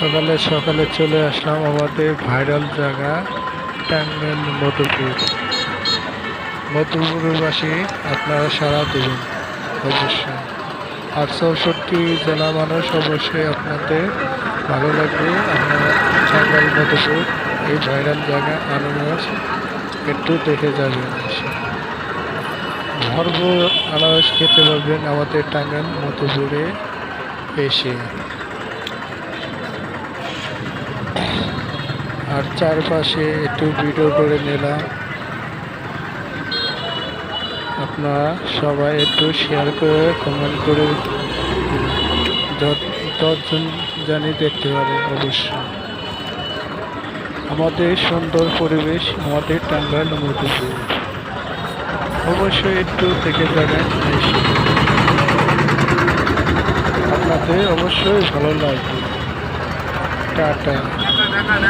সকালে সকালে চলে আসলাম আমাদের ভাইরাল জায়গা টাঙ্গাইল মধুপুর। মধুপুরের বাসী আপনারা সাড়া দেবেন অবশ্যই। আর 64 জেলা মানুষ অবশ্যই আপনাদের ভালো লাগবে। আপনারা টাঙ্গাইল মধুপুর এই ভাইরাল জায়গা আনারস একটু দেখে যাবেন। ভরপুর আনারস খেতে পারবেন আমাদের টাঙ্গাইল মধুপুরে এসে। আর চারপাশে একটু ভিডিও করে নিলাম, আপনারা সবাই একটু শেয়ার করে কমেন্ট করে দশজন জানি দেখতে পারে অবশ্যই। আমাদের সুন্দর পরিবেশ আমাদের টাঙ্গাইল মধুপুর, অবশ্যই একটু থেকে যাবেন। আপনাদের অবশ্যই ভালো লাগবে। টাটা।